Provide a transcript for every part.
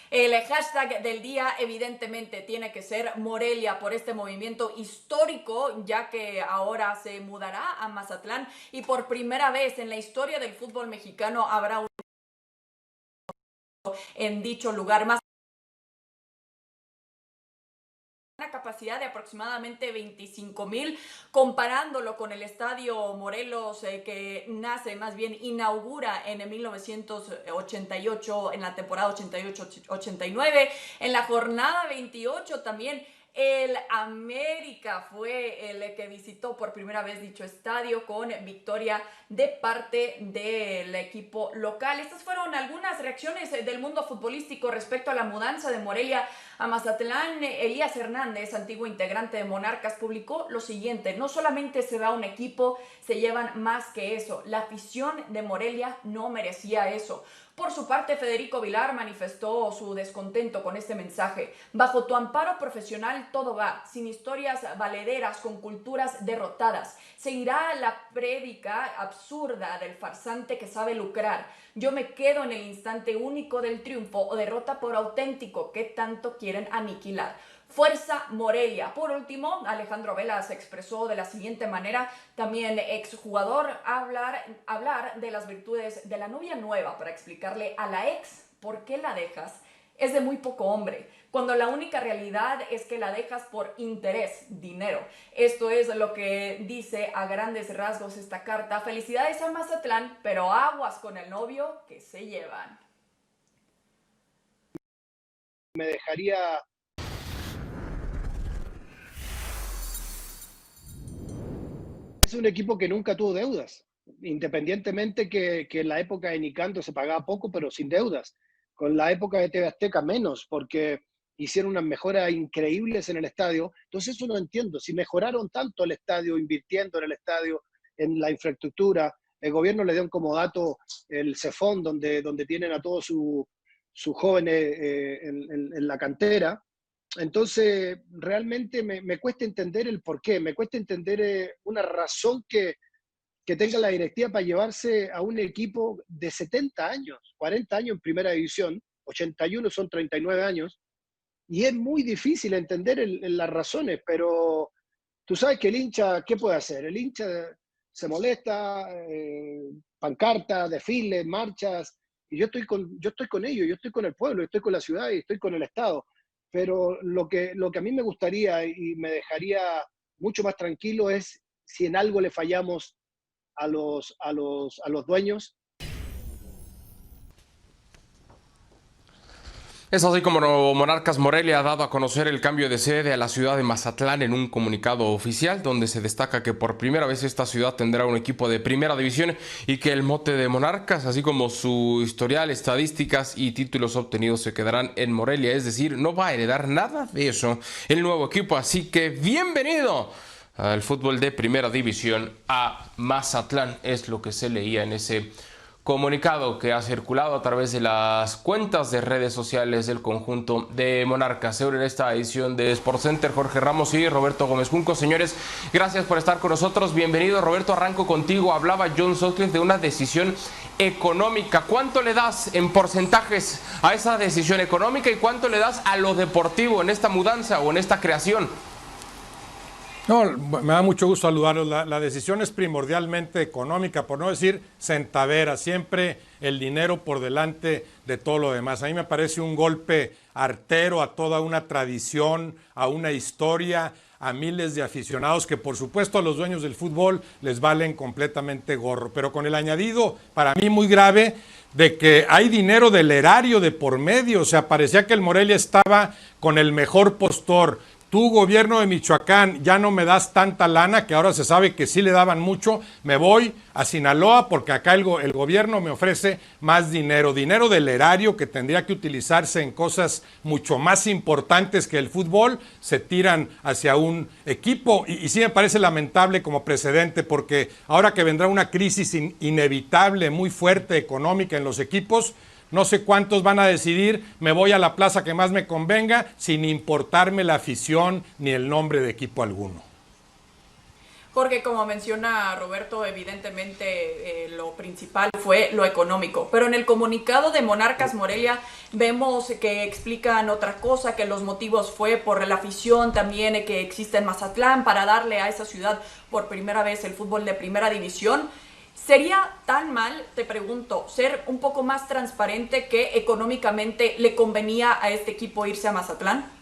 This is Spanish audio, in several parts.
El hashtag del día evidentemente tiene que ser Morelia por este movimiento histórico, ya que ahora se mudará a Mazatlán y por primera vez en la historia del fútbol mexicano habrá un en dicho lugar. Más una capacidad de aproximadamente 25,000, comparándolo con el Estadio Morelos que nace, más bien inaugura en 1988, en la temporada 88-89, en la jornada 28 también. El América fue el que visitó por primera vez dicho estadio con victoria de parte del equipo local. Estas fueron algunas reacciones del mundo futbolístico respecto a la mudanza de Morelia a Mazatlán. Elías Hernández, antiguo integrante de Monarcas, publicó lo siguiente: no solamente se va un equipo, se llevan más que eso. La afición de Morelia no merecía eso. Por su parte, Federico Vilar manifestó su descontento con este mensaje. Bajo tu amparo profesional todo va, sin historias valederas, con culturas derrotadas. Seguirá la prédica absurda del farsante que sabe lucrar. Yo me quedo en el instante único del triunfo o derrota por auténtico que tanto quieren aniquilar. Fuerza Morelia. Por último, Alejandro Vela se expresó de la siguiente manera, también exjugador, hablar de las virtudes de la novia nueva para explicarle a la ex por qué la dejas es de muy poco hombre, cuando la única realidad es que la dejas por interés, dinero. Esto es lo que dice a grandes rasgos esta carta. Felicidades a Mazatlán, pero aguas con el novio que se llevan. Me dejaría... Es un equipo que nunca tuvo deudas, independientemente que en la época de Nicanto se pagaba poco, pero sin deudas. Con la época de TV Azteca menos, porque hicieron unas mejoras increíbles en el estadio. Entonces eso no entiendo. Si mejoraron tanto el estadio, invirtiendo en el estadio, en la infraestructura, el gobierno le dio un como dato el Cefón, donde tienen a todos sus jóvenes en la cantera. Entonces, realmente me cuesta entender el porqué, me cuesta entender una razón que tenga la directiva para llevarse a un equipo de 70 años, 40 años en primera división, 81 son 39 años, y es muy difícil entender las razones, pero tú sabes que el hincha, ¿qué puede hacer? El hincha se molesta, pancartas, desfiles, marchas, y yo estoy con ellos, yo estoy con el pueblo, yo estoy con la ciudad y estoy con el Estado. Pero lo que a mí me gustaría y me dejaría mucho más tranquilo es si en algo le fallamos a los dueños. Es así como Monarcas Morelia ha dado a conocer el cambio de sede a la ciudad de Mazatlán en un comunicado oficial, donde se destaca que por primera vez esta ciudad tendrá un equipo de primera división y que el mote de Monarcas, así como su historial, estadísticas y títulos obtenidos se quedarán en Morelia, es decir, no va a heredar nada de eso el nuevo equipo, así que bienvenido al fútbol de primera división a Mazatlán, es lo que se leía en ese comunicado que ha circulado a través de las cuentas de redes sociales del conjunto de Monarcas. Sobre esta edición de SportsCenter, Jorge Ramos y Roberto Gómez Junco. Señores, gracias por estar con nosotros. Bienvenido, Roberto. Arranco contigo. Hablaba John Sutcliffe de una decisión económica. ¿Cuánto le das en porcentajes a esa decisión económica y cuánto le das a lo deportivo en esta mudanza o en esta creación? No, me da mucho gusto saludarlos. La decisión es primordialmente económica, por no decir centavera, siempre el dinero por delante de todo lo demás. A mí me parece un golpe artero a toda una tradición, a una historia, a miles de aficionados que por supuesto a los dueños del fútbol les valen completamente gorro, pero con el añadido para mí muy grave de que hay dinero del erario de por medio. O sea, parecía que el Morelia estaba con el mejor postor. Tú, gobierno de Michoacán, ya no me das tanta lana, que ahora se sabe que sí le daban mucho, me voy a Sinaloa porque acá el gobierno me ofrece más dinero del erario que tendría que utilizarse en cosas mucho más importantes que el fútbol, se tiran hacia un equipo y sí me parece lamentable como precedente, porque ahora que vendrá una crisis inevitable, muy fuerte económica en los equipos, no sé cuántos van a decidir, me voy a la plaza que más me convenga, sin importarme la afición ni el nombre de equipo alguno. Porque como menciona Roberto, evidentemente lo principal fue lo económico. Pero en el comunicado de Monarcas Morelia vemos que explican otra cosa, que los motivos fue por la afición también que existe en Mazatlán para darle a esa ciudad por primera vez el fútbol de primera división. ¿Sería tan mal, te pregunto, ser un poco más transparente que económicamente le convenía a este equipo irse a Mazatlán?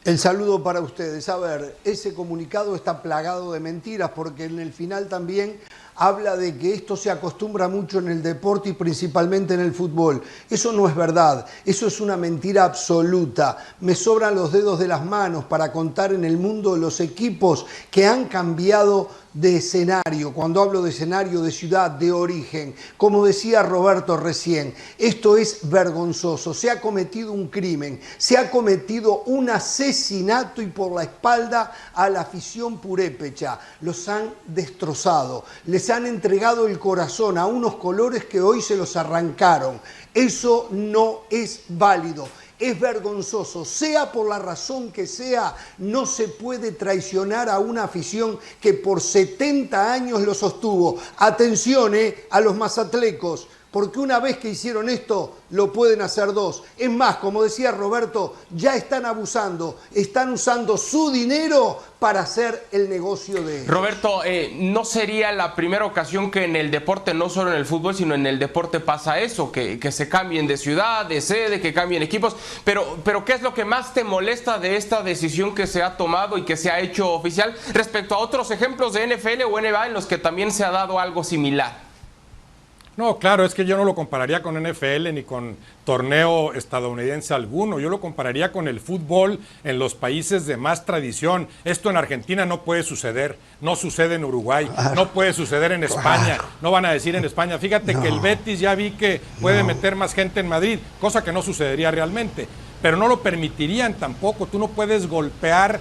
El saludo para ustedes. A ver, ese comunicado está plagado de mentiras porque en el final también habla de que esto se acostumbra mucho en el deporte y principalmente en el fútbol. Eso no es verdad, eso es una mentira absoluta. Me sobran los dedos de las manos para contar en el mundo los equipos que han cambiado de escenario. Cuando hablo de escenario, de ciudad, de origen, como decía Roberto recién, esto es vergonzoso. Se ha cometido un crimen, se ha cometido un asesinato y por la espalda a la afición purépecha. Los han destrozado, les han entregado el corazón a unos colores que hoy se los arrancaron. Eso no es válido. Es vergonzoso, sea por la razón que sea, no se puede traicionar a una afición que por 70 años lo sostuvo. Atención a los mazatlecos, porque una vez que hicieron esto, lo pueden hacer dos. Es más, como decía Roberto, ya están abusando, están usando su dinero para hacer el negocio de ellos. Roberto, ¿no sería la primera ocasión que en el deporte, no solo en el fútbol, sino en el deporte pasa eso? Que se cambien de ciudad, de sede, que cambien equipos. Pero ¿qué es lo que más te molesta de esta decisión que se ha tomado y que se ha hecho oficial respecto a otros ejemplos de NFL o NBA en los que también se ha dado algo similar? No, claro, es que yo no lo compararía con NFL ni con torneo estadounidense alguno. Yo lo compararía con el fútbol en los países de más tradición. Esto en Argentina no puede suceder, no sucede en Uruguay, no puede suceder en España, no van a decir en España. Fíjate que el Betis ya vi que puede meter más gente en Madrid, cosa que no sucedería realmente, pero no lo permitirían tampoco. Tú no puedes golpear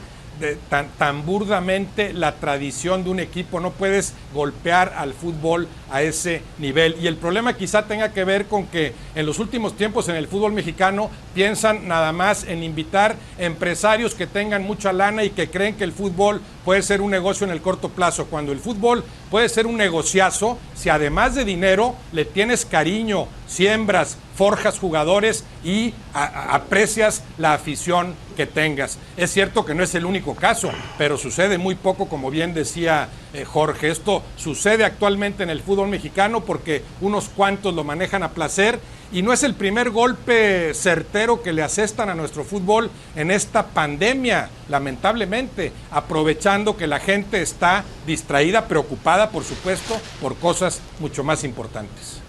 tan burdamente la tradición de un equipo, no puedes golpear al fútbol a ese nivel. Y el problema quizá tenga que ver con que en los últimos tiempos en el fútbol mexicano piensan nada más en invitar empresarios que tengan mucha lana y que creen que el fútbol puede ser un negocio en el corto plazo, cuando el fútbol puede ser un negociazo si además de dinero le tienes cariño, siembras, forjas jugadores y aprecias la afición que tengas. Es cierto que no es el único caso, pero sucede muy poco, como bien decía Jorge. Esto sucede actualmente en el fútbol mexicano porque unos cuantos lo manejan a placer y no es el primer golpe certero que le asestan a nuestro fútbol en esta pandemia, lamentablemente, aprovechando que la gente está distraída, preocupada, por supuesto, por cosas mucho más importantes.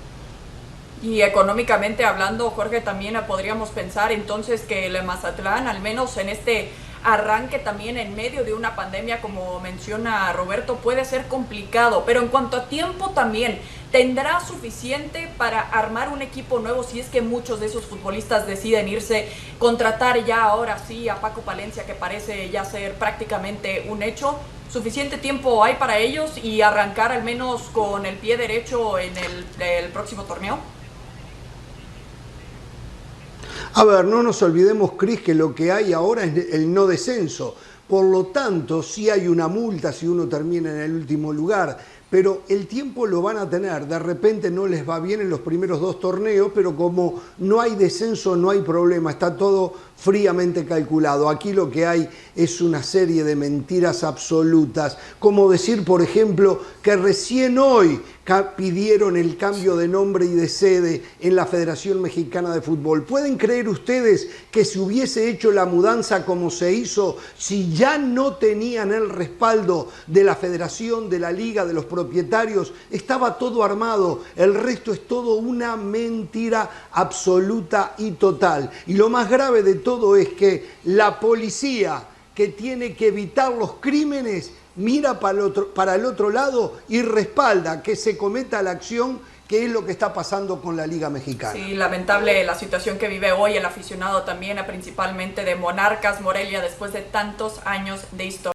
Y económicamente hablando, Jorge, también podríamos pensar entonces que el Mazatlán, al menos en este arranque también en medio de una pandemia, como menciona Roberto, puede ser complicado, pero en cuanto a tiempo también, ¿tendrá suficiente para armar un equipo nuevo si es que muchos de esos futbolistas deciden irse, contratar ya ahora sí a Paco Palencia, que parece ya ser prácticamente un hecho? ¿Suficiente tiempo hay para ellos y arrancar al menos con el pie derecho en el próximo torneo? A ver, no nos olvidemos, Cris, que lo que hay ahora es el no descenso. Por lo tanto, sí hay una multa si uno termina en el último lugar, pero el tiempo lo van a tener. De repente no les va bien en los primeros dos torneos, pero como no hay descenso, no hay problema. Está todo fríamente calculado. Aquí lo que hay es una serie de mentiras absolutas, como decir, por ejemplo, que recién hoy pidieron el cambio de nombre y de sede en la Federación Mexicana de Fútbol. ¿Pueden creer ustedes que se hubiese hecho la mudanza como se hizo si ya no tenían el respaldo de la Federación, de la Liga, de los propietarios? Estaba todo armado, el resto es todo una mentira absoluta y total. Y lo más grave de todo es que la policía, que tiene que evitar los crímenes, mira para el otro lado y respalda que se cometa la acción, que es lo que está pasando con la Liga Mexicana. Sí, lamentable la situación que vive hoy el aficionado también, principalmente de Monarcas Morelia, después de tantos años de historia.